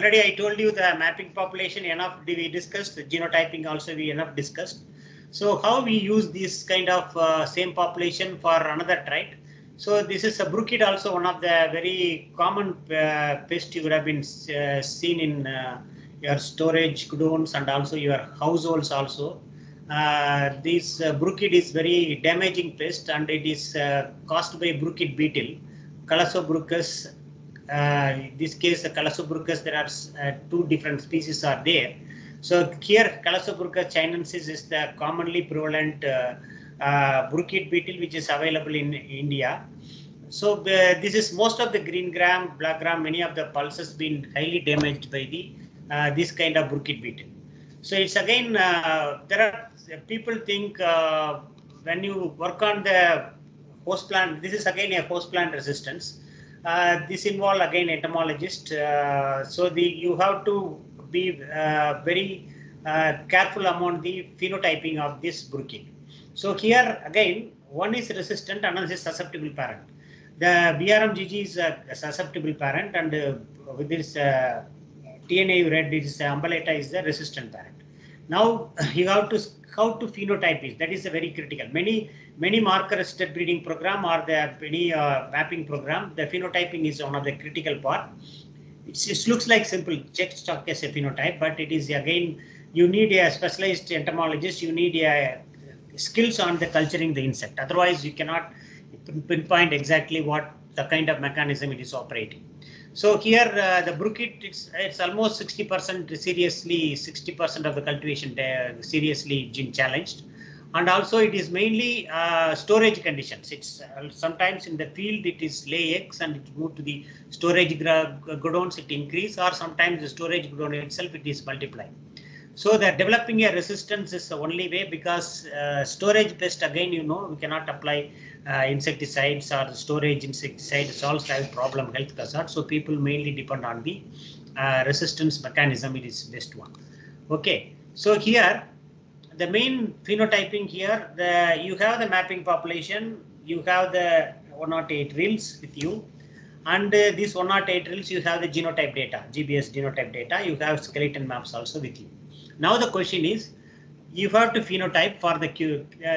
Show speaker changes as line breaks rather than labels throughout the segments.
already I told you the mapping population enough we discussed, the genotyping also we enough discussed. So how we use this kind of same population for another trait? So this is a bruchid, also one of the very common pest you would have been seen in your storage godows and also your households also. This bruchid is very damaging pest, and it is caused by bruchid beetle, Calosobruchus. In this case, the Calosobruchus, there are two different species are there. So here, Calosobruchus chinensis is the commonly prevalent bruchid beetle which is available in India. So this is most of the green gram, black gram, many of the pulses been highly damaged by the this kind of bruchid beetle. So it's again there are people think when you work on the host plant, this is again a host plant resistance. This involve again entomologist. So you have to be very careful among the phenotyping of this bruchid. So here again, one is resistant, another is susceptible parent. The BRMGG is a susceptible parent, and with this TNA you read, this Umbellata is the resistant parent. Now you have to how to phenotype it. That is a very critical. Many marker assisted breeding program or the many mapping program. The phenotyping is one of the critical part. It looks like simple check stock as a phenotype, but it is again you need a specialized entomologist. You need a skills on the culturing the insect. Otherwise, you cannot pinpoint exactly what the kind of mechanism it is operating. So here the bruchid, it's almost 60% seriously, 60% of the cultivation seriously gene challenged, and also it is mainly storage conditions. It's sometimes in the field it is lay eggs and it move to the storage godows, it increase, or sometimes the storage godown itself it is multiply. So that developing a resistance is the only way, because storage pest again we cannot apply insecticides or storage insecticides also have problem health hazard. So people mainly depend on the resistance mechanism. It is best one. Okay. So here the main phenotyping here, you have the mapping population, you have the 108 reels with you, and these 108 reels you have the genotype data, GBS genotype data. You have skeleton maps also with you. Now the question is, you have to phenotype for the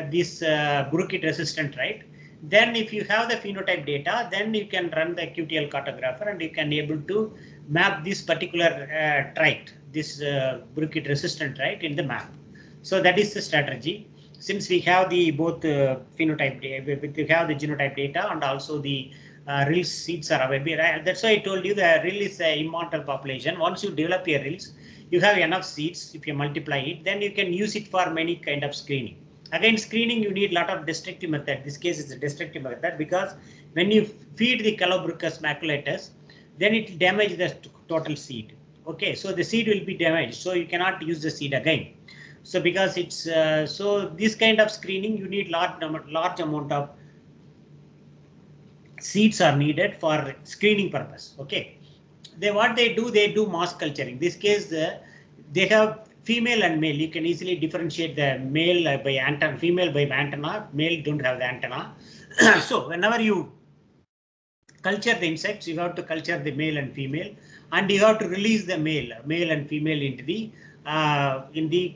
this bruchid resistant, right? Then if you have the phenotype data, then you can run the QTL cartographer and you can able to map this particular trait, this bruchid resistant trait in the map. So that is the strategy. Since we have the both phenotype data, we have the genotype data and also the real seeds are available. That's why I told you the reel is an immortal population. Once you develop your reels, you have enough seeds. If you multiply it, then you can use it for many kind of screening. Again, screening you need a lot of destructive method. This case is a destructive method, because when you feed the Calobruchus maculatus, then it will damage the total seed. Okay, so the seed will be damaged, so you cannot use the seed again. So because it's so this kind of screening, you need large amount of seeds are needed for screening purpose. Okay, what they do mass culturing. This case they have female and male. You can easily differentiate the male by antenna, female by antenna. Male don't have the antenna. So whenever you culture the insects, you have to culture the male and female, and you have to release the male and female into the in the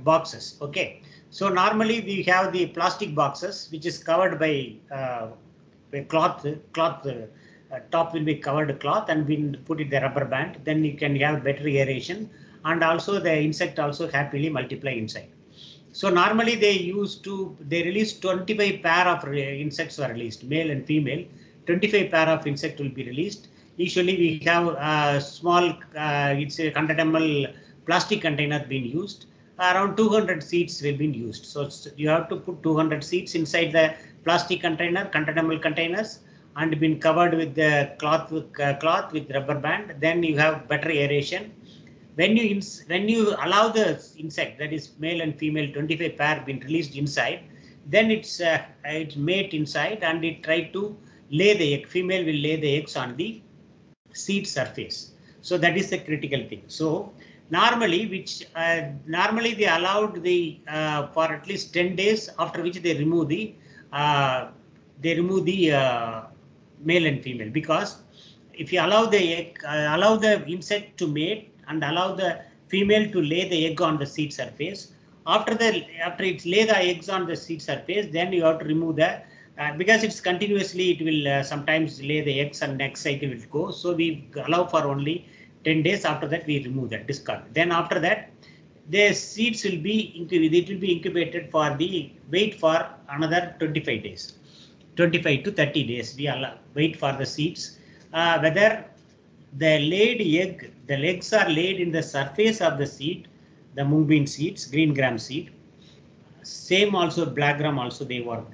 boxes. Okay, so normally we have the plastic boxes which is covered by cloth. Top will be covered cloth, and we put it the rubber band. Then you can have better aeration, and also the insect also happily multiply inside. So normally they release 25 pair of insects are released, male and female. 25 pair of insect will be released. Usually we have small, it's a 100 ml plastic container being used. Around 200 seeds will be used. So you have to put 200 seeds inside the plastic container, 100 ml containers, and been covered with the cloth with rubber band. Then you have better aeration. When you allow the insect, that is male and female 25 pair been released inside, then it's mate inside, and it try to lay the egg. Female will lay the eggs on the seed surface. So that is the critical thing. So normally they allowed the for at least 10 days, after which they remove the male and female, because if you allow the egg, allow the insect to mate and allow the female to lay the egg on the seed surface. After it's lay the eggs on the seed surface, then you have to remove the because it's continuously, it will sometimes lay the eggs and next cycle will go. So we allow for only 10 days. After that, we remove that, discard. Then after that, the seeds will be incubated for the wait for another 25 days, 25 to 30 days. We wait for the seeds. Whether the eggs are laid in the surface of the seed, the mung bean seeds, green gram seed. Same also black gram also they work.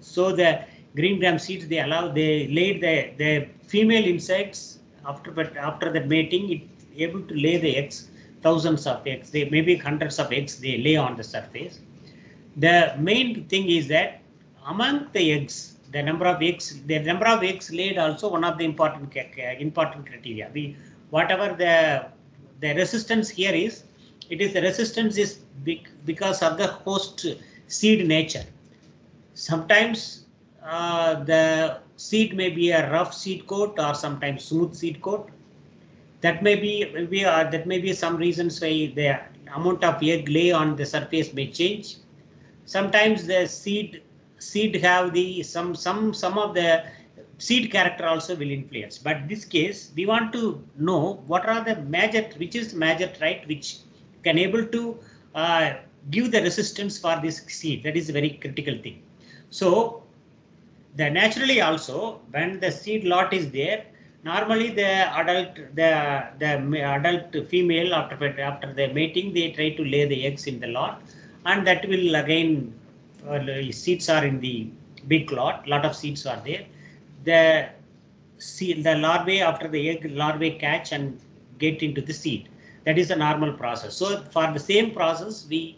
So the green gram seeds, they laid the female insects after the mating, it able to lay the eggs, thousands of eggs, they maybe hundreds of eggs they lay on the surface. The main thing is that among the eggs, the number of eggs laid also one of the important criteria. Whatever the resistance here is, it is the resistance is because of the host seed nature. Sometimes the seed may be a rough seed coat or sometimes smooth seed coat. That may be some reasons why the amount of egg lay on the surface may change. Sometimes the seed have the some of the seed character also will influence. But this case, we want to know what are the which is major trait which can able to give the resistance for this seed. That is a very critical thing. So the naturally also, when the seed lot is there, normally the adult female after the mating, they try to lay the eggs in the lot, and that will again seeds are in the big lot of seeds are there. The larvae, after the egg, larvae catch and get into the seed. That is a normal process. So for the same process, the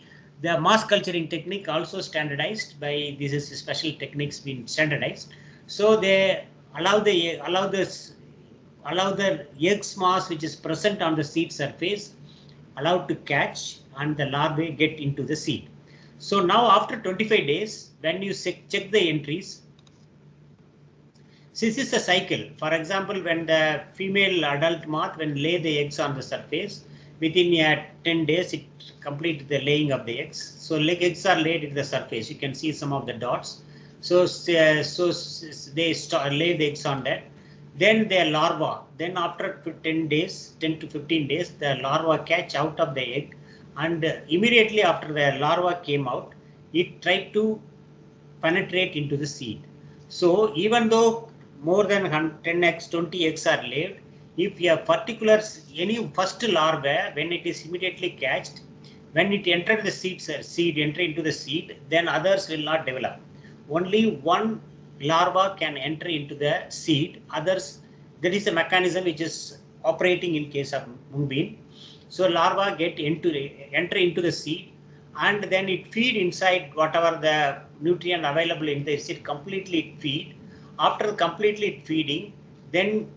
mass culturing technique also standardized by these special techniques being standardized. So they allow the eggs mass which is present on the seed surface allowed to catch and the larvae get into the seed. So now after 25 days, when you check the entries, this is a cycle. For example, when the female adult moth when lay the eggs on the surface, within 10 days it completes the laying of the eggs. So eggs are laid in the surface. You can see some of the dots. So they lay the eggs on that. Then their larva. Then after 10 to 15 days, the larva catch out of the egg, and immediately after the larva came out, it tried to penetrate into the seed. So even though more than 10 eggs, 20 eggs are laid, if a particular any first larva, when it is immediately catched, when it enters the seed enter into the seed, then others will not develop. Only one larva can enter into the seed. Others, there is a mechanism which is operating in case of mung bean. So larva enter into the seed, and then it feed inside whatever the nutrient available in the seed. Completely feed. After completely feeding, then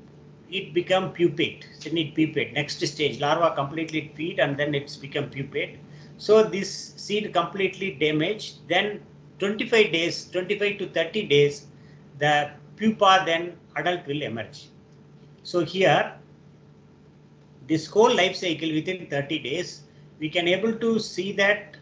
it become pupate. Then it pupate. Next stage, larva completely feed and then it's become pupate. So this seed completely damaged. Then 25 to 30 days, the pupa, then adult will emerge. So here, this whole life cycle within 30 days, we can able to see that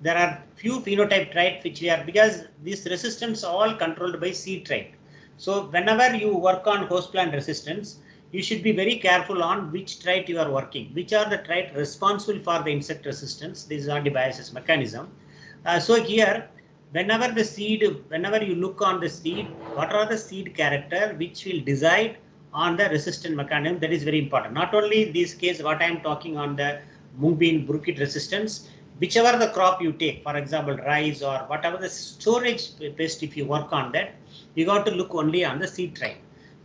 there are few phenotype traits which we are, because this resistance all controlled by seed trait. So whenever you work on host plant resistance, you should be very careful on which trait you are working, which are the trait responsible for the insect resistance. This is antibiosis mechanism. So here, whenever you look on the seed, what are the seed character which will decide on the resistant mechanism? That is very important. Not only this case, what I am talking on the mung bean bruchid resistance, whichever the crop you take, for example, rice or whatever the storage pest, if you work on that, you got to look only on the seed trait.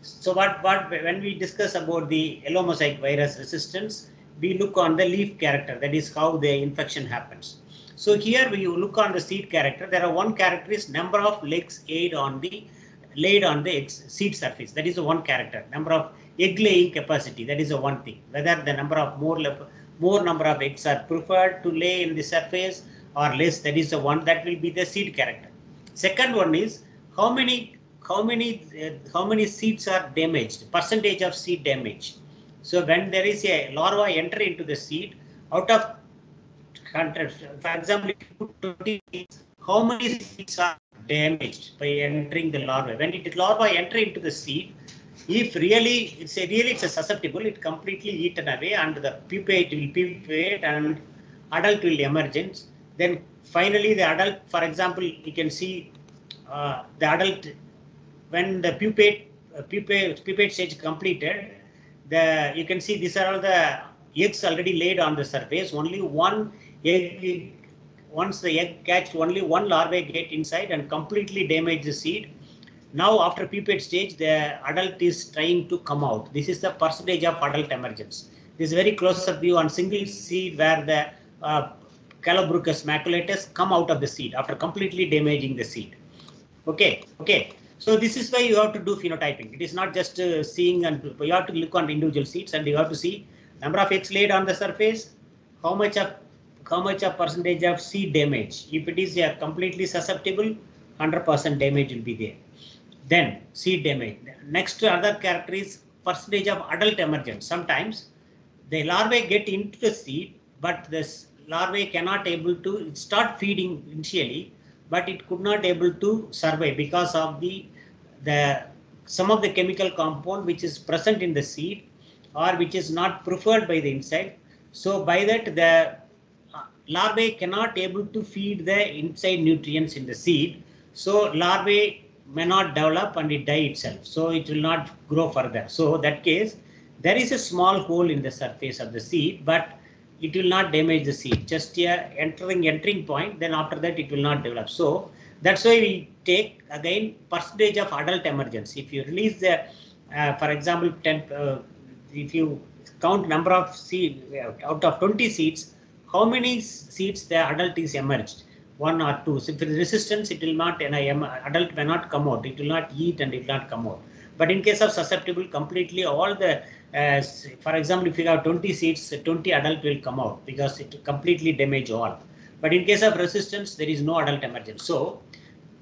So when we discuss about the yellow mosaic virus resistance, we look on the leaf character. That is how the infection happens. So here when you look on the seed character, there are one character is number of legs laid on the seed surface. That is the one character. Number of egg laying capacity. That is the one thing. Whether the number of more number of eggs are preferred to lay in the surface or less. That is the one that will be the seed character. Second one is how many how many seeds are damaged, percentage of seed damage. So when there is a larva enter into the seed, out of 100, for example, if you put 20 seeds, how many seeds are damaged by entering the larva? When it larva enter into the seed, if really it's a susceptible, it completely eaten away and the pupate will pupate and adult will emerge. Then finally the adult, for example, you can see the adult when the pupate stage completed, you can see these are all the eggs already laid on the surface. Only one egg, once the egg catched, only one larvae get inside and completely damage the seed. Now after pupate stage, the adult is trying to come out. This is the percentage of adult emergence. This is very close up view on single seed where the Calobruchus maculatus come out of the seed after completely damaging the seed. Okay. So this is why you have to do phenotyping. It is not just seeing, and you have to look on individual seeds and you have to see number of eggs laid on the surface, how much of percentage of seed damage. If it is completely susceptible, 100% damage will be there. Then seed damage. Next other character is percentage of adult emergence. Sometimes the larvae get into the seed, but this larvae cannot able to start feeding initially, but it could not able to survive because of the some of the chemical compound which is present in the seed or which is not preferred by the insect. So by that the larvae cannot able to feed the inside nutrients in the seed. So larvae may not develop and it die itself. So it will not grow further. So that case, there is a small hole in the surface of the seed, but it will not damage the seed. Just a entering point, then after that it will not develop. So that's why we take again percentage of adult emergence. If you release the, for example, if you count number of seed out of 20 seeds, how many seeds the adult is emerged? 1 or 2. So if it is resistance, it will not, adult may not come out. It will not eat and it will not come out. But in case of susceptible, completely all the, for example, if you have 20 seeds, 20 adult will come out because it completely damage all. But in case of resistance, there is no adult emergence. So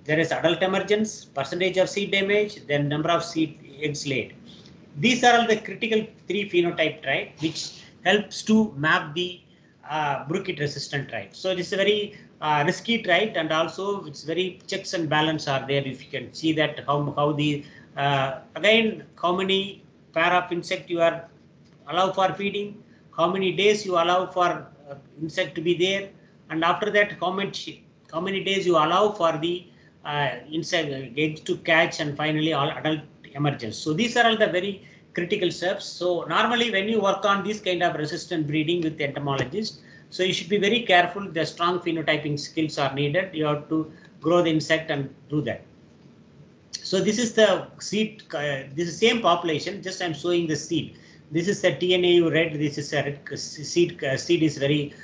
there is adult emergence, percentage of seed damage, then number of seed eggs laid. These are all the critical 3 phenotype trait which helps to map the bruchid resistant trait. So this is a very risky trait, and also it's very checks and balance are there. If you can see that how the again how many pair of insect you are allow for feeding, how many days you allow for insect to be there, and after that how many days you allow for the insect eggs to catch, and finally all adult emergence. So these are all the very critical steps. So normally when you work on this kind of resistant breeding with entomologists, so you should be very careful. The strong phenotyping skills are needed. You have to grow the insect and do that. So this is the seed, this is same population, just I'm showing the seed. This is the TNAU red, this is a red seed, seed is very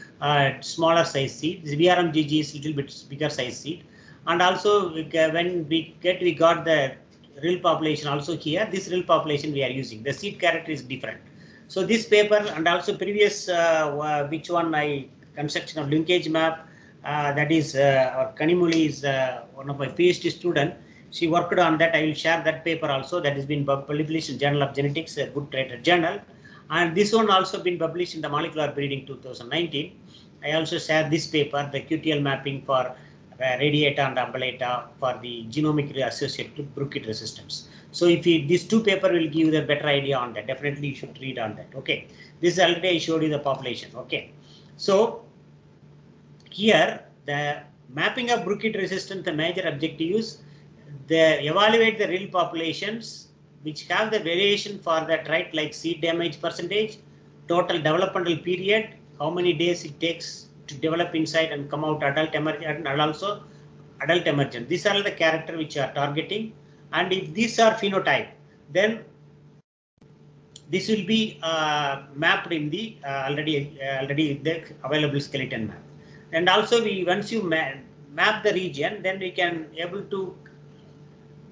smaller size seed. This VRMGG is little bit bigger size seed. And also when we got the real population also here, this real population we are using. The seed character is different. So this paper and also previous, which one I construction of linkage map, that is Kanimuli is one of my PhD student. She worked on that. I will share that paper also. That has been published in Journal of Genetics, a good rated journal. And this one also been published in the Molecular Breeding 2019. I also share this paper, the QTL mapping for radiata and ambulata for the genomically associated bruchid resistance. So if these 2 paper will give you the better idea on that, definitely you should read on that. Okay, this already I showed you the population. Okay, so here the mapping of bruchid resistance, the major objective is they evaluate the real populations which have the variation for the trait like seed damage percentage, total developmental period, how many days it takes to develop inside and come out adult emergent, and also adult emergent. These are the character which you are targeting, and if these are phenotype, then this will be mapped in the already the available skeleton map. And also once you map the region, then we can able to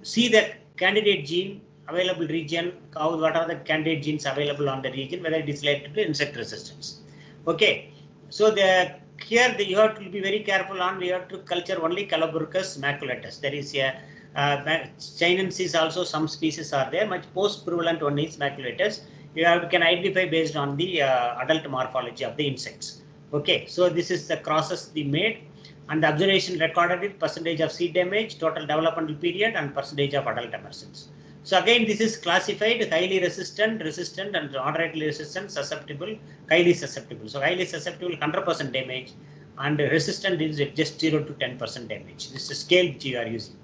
see the candidate gene available region, what are the candidate genes available on the region, whether it is related to insect resistance. Okay, so here you have to be very careful on, we have to culture only Calobruchus maculatus. There is a Chinensis also some species are there. Much most prevalent one is maculatus. You can identify based on the adult morphology of the insects. Okay, so this is the crosses we made, and the observation recorded with percentage of seed damage, total developmental period, and percentage of adult emergence. So again, this is classified highly resistant, resistant, and moderately resistant, susceptible, highly susceptible. So highly susceptible, 100% damage, and resistant is just 0 to 10% damage. This is the scale which you are using.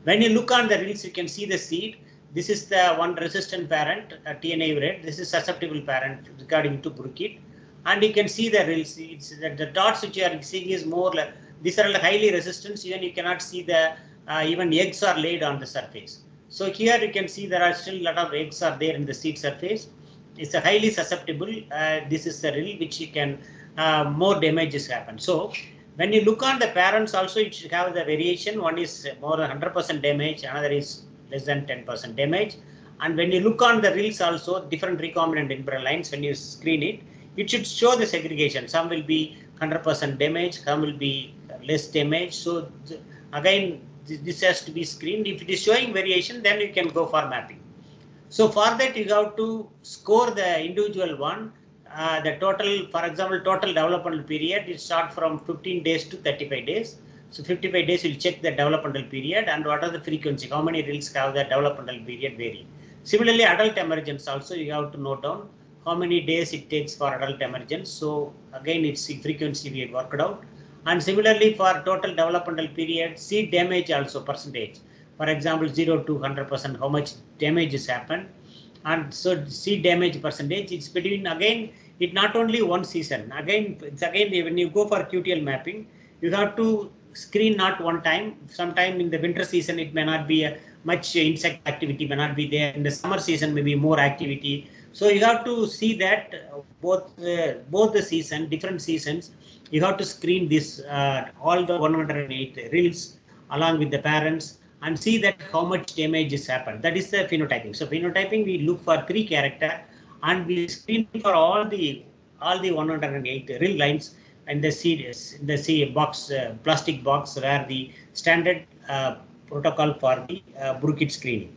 When you look on the reels, you can see the seed. This is the one resistant parent, TNA red. This is susceptible parent regarding to bruchid. And you can see the reels. It's the dots which you are seeing is more like, these are highly resistant. Even you cannot see the even eggs are laid on the surface. So here you can see there are still a lot of eggs are there in the seed surface. It's a highly susceptible. This is the reel which you can more damages happen. So when you look on the parents also, it should have the variation. One is more than 100% damage, another is less than 10% damage. And when you look on the reels also, different recombinant inbred lines, when you screen it, it should show the segregation. Some will be 100% damage, some will be less damage. So again, this has to be screened. If it is showing variation, then you can go for mapping. So for that, you have to score the individual one. The total, for example, total developmental period, it starts from 15 days to 35 days. So 55 days, you'll check the developmental period and what are the frequency, how many reels have the developmental period vary. Similarly, adult emergence also, you have to note down how many days it takes for adult emergence. So again, it's the frequency we had worked out. And similarly, for total developmental period, seed damage also percentage. For example, 0 to 100%, how much damage has happened. And so seed damage percentage, it's between, again, it not only one season. Again, it's again, when you go for QTL mapping, you have to screen not one time. Sometime in the winter season, it may not be much insect activity may not be there. In the summer season, maybe more activity. So you have to see that both the season, different seasons, you have to screen this all the 108 reels along with the parents and see that how much damage has happened. That is the phenotyping. So phenotyping, we look for 3 characters and we screen for all the 108 reel lines in the series, in the box, plastic box where the standard protocol for the bruchid screening.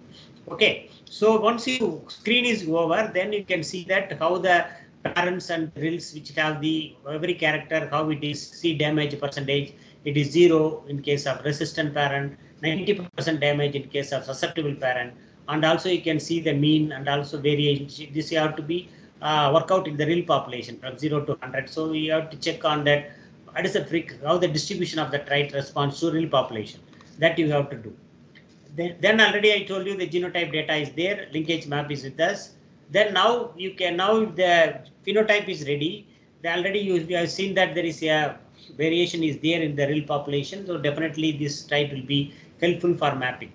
Okay, so once you screen is over, then you can see that how the parents and reels which have the every character, how it is seed damage percentage. It is 0 in case of resistant parent, 90% damage in case of susceptible parent, and also you can see the mean and also variation. This you have to be work out in the real population from 0 to 100. So you have to check on that. What is the how the distribution of the trait response to real population? That you have to do. Then already I told you the genotype data is there. Linkage map is with us. Then now you can the phenotype is ready. Already you have seen that there is a variation is there in the real population. So definitely this trait will be helpful for mapping.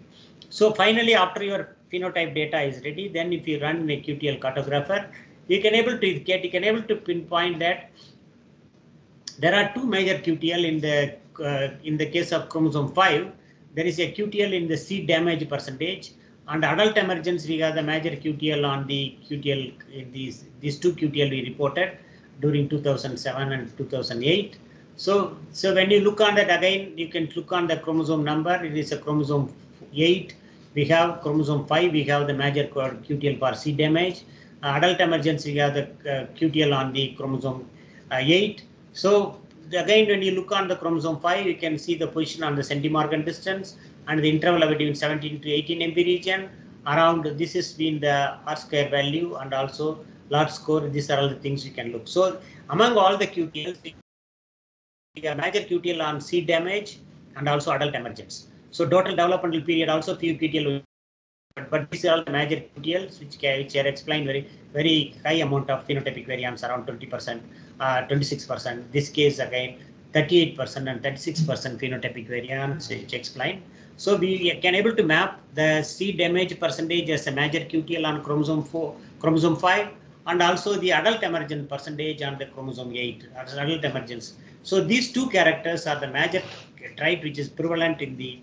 So finally, after your phenotype data is ready, then if you run a QTL cartographer, you can able to pinpoint that there are 2 major QTL in the case of chromosome 5. There is a QTL in the seed damage percentage, and adult emergence we have the major QTL on the QTL in these 2 QTL we reported during 2007 and 2008. So when you look on that again, you can look on the chromosome number. It is a chromosome 8. We have chromosome 5. We have the major QTL for seed damage. Adult emergence we have the QTL on the chromosome 8. So again, when you look on the chromosome 5, you can see the position on the centimorgan distance and the interval between 17 to 18 MB region. Around this has been the R-square value and also log score. These are all the things you can look. So among all the QTLs, we have major QTL on seed damage and also adult emergence. So total developmental period also few QTL, but these are all the major QTLs which are explained very high amount of phenotypic variance, around 20%, 26%. This case again 38% and 36% phenotypic variance which explained. So we can able to map the seed damage percentage as a major QTL on chromosome 5, and also the adult emergence percentage on the chromosome 8, adult emergence. So these 2 characters are the major trait which is prevalent in the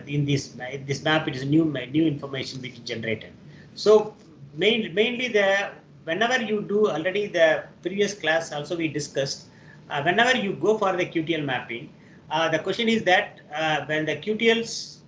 in this map. It is new information which is generated. So mainly whenever you do already the previous class also we discussed, whenever you go for the QTL mapping, the question is that when the QTLs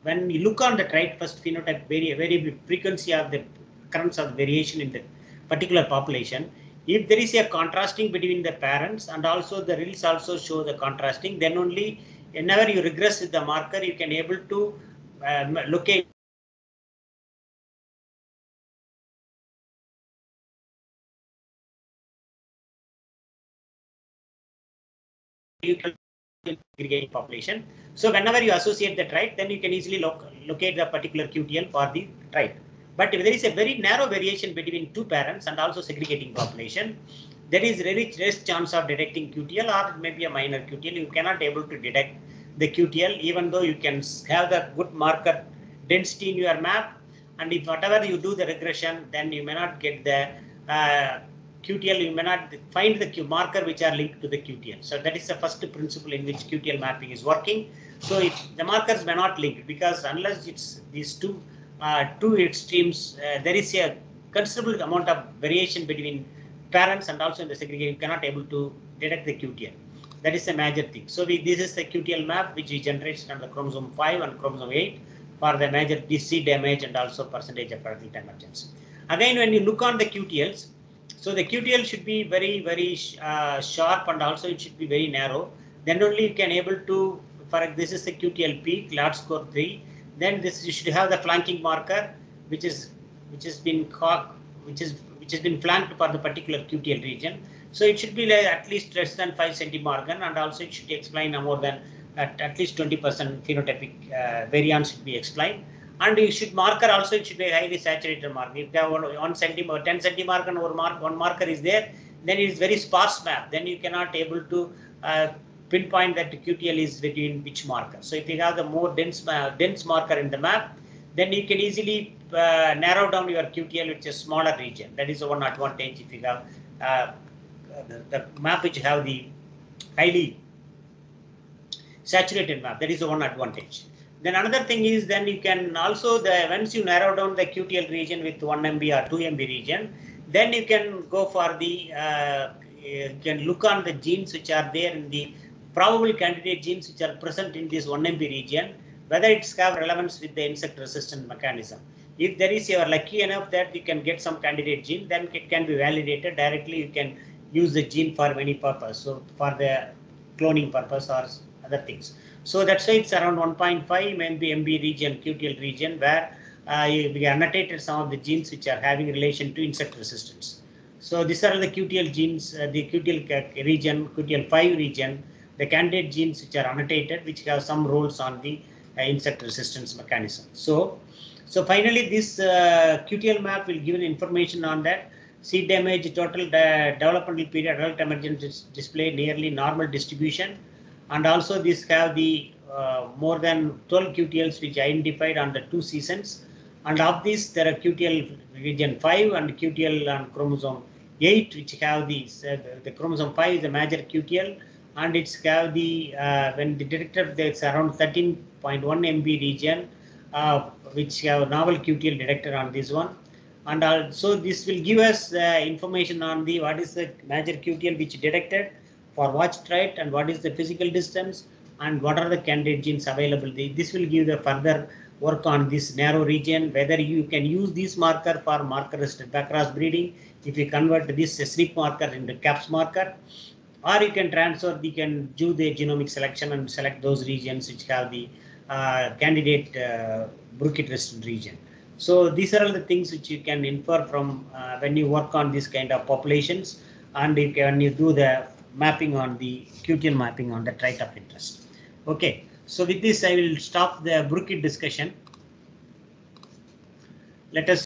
when you look on the trait, first phenotype very frequency of the occurrence of variation in the particular population. If there is a contrasting between the parents and also the reels also show the contrasting, then only whenever you regress with the marker, you can able to locate aggregating population. So whenever you associate the trait, then you can easily locate the particular QTL for the trait. But if there is a very narrow variation between two parents and also segregating population, there is very less chance of detecting QTL or maybe a minor QTL. You cannot able to detect the QTL even though you can have the good marker density in your map. And if whatever you do the regression, then you may not get the QTL, you may not find the marker which are linked to the QTL. So that is the first principle in which QTL mapping is working. So if the markers may not link, because unless it's these two extremes, there is a considerable amount of variation between parents and also in the segregation, you cannot able to detect the QTL. That is a major thing. So this is the QTL map which we generated on the chromosome 5 and chromosome 8 for the major seed damage and also percentage of adult emergence. Again, when you look on the QTLs, so the QTL should be very sharp and also it should be very narrow. Then only you can able to, for this is the QTL peak, large score 3. Then this you should have the flanking marker, which has been flanked for the particular QTL region. So it should be like at least less than 5 centimorgan, and also it should explain more than at least 20% phenotypic variance should be explained. And you should marker also, it should be a highly saturated marker. If there are 1 centimeter, 10 centimarker or one marker is there, then it is very sparse map. Then you cannot able to pinpoint that QTL is between which marker. So if you have the more dense marker in the map, then you can easily narrow down your QTL, which is a smaller region. That is the one advantage if you have the map which have the highly saturated map. That is the one advantage. Then another thing is, then you can also, once you narrow down the QTL region with 1 MB or 2 MB region, then you can go for the, you can look on the genes which are there in the probable candidate genes which are present in this 1 MB region, whether it's have relevance with the insect resistant mechanism. If there is, you are lucky enough that you can get some candidate gene, then it can be validated directly. You can use the gene for many purpose. So for the cloning purpose or other things. So that's why it's around 1.5 MB region, QTL region, where we annotated some of the genes which are having relation to insect resistance. So these are the QTL genes, the QTL region, QTL5 region, the candidate genes which are annotated, which have some roles on the insect resistance mechanism. So finally, this QTL map will give information on that. Seed damage, total developmental period, adult emergence display nearly normal distribution. And also this have the more than 12 QTLs which identified on the 2 seasons. And of these, there are QTL region 5 and QTL on chromosome 8, which have these. The chromosome 5 is a major QTL, and it's have the when the detector there's around 13.1 MB region, which have novel QTL detector on this one. And also this will give us information on the what is the major QTL which detected for watch trait and what is the physical distance and what are the candidate genes available. This will give the further work on this narrow region, whether you can use this marker for marker resistant backcross breeding if you convert this SNP marker into CAPS marker, or you can transfer, you can do the genomic selection and select those regions which have the candidate Burkitt resistant region. So these are all the things which you can infer from when you work on this kind of populations, and when you do the mapping on the QTL mapping on the trait of interest. Okay, so with this I will stop the Burkitt discussion. Let us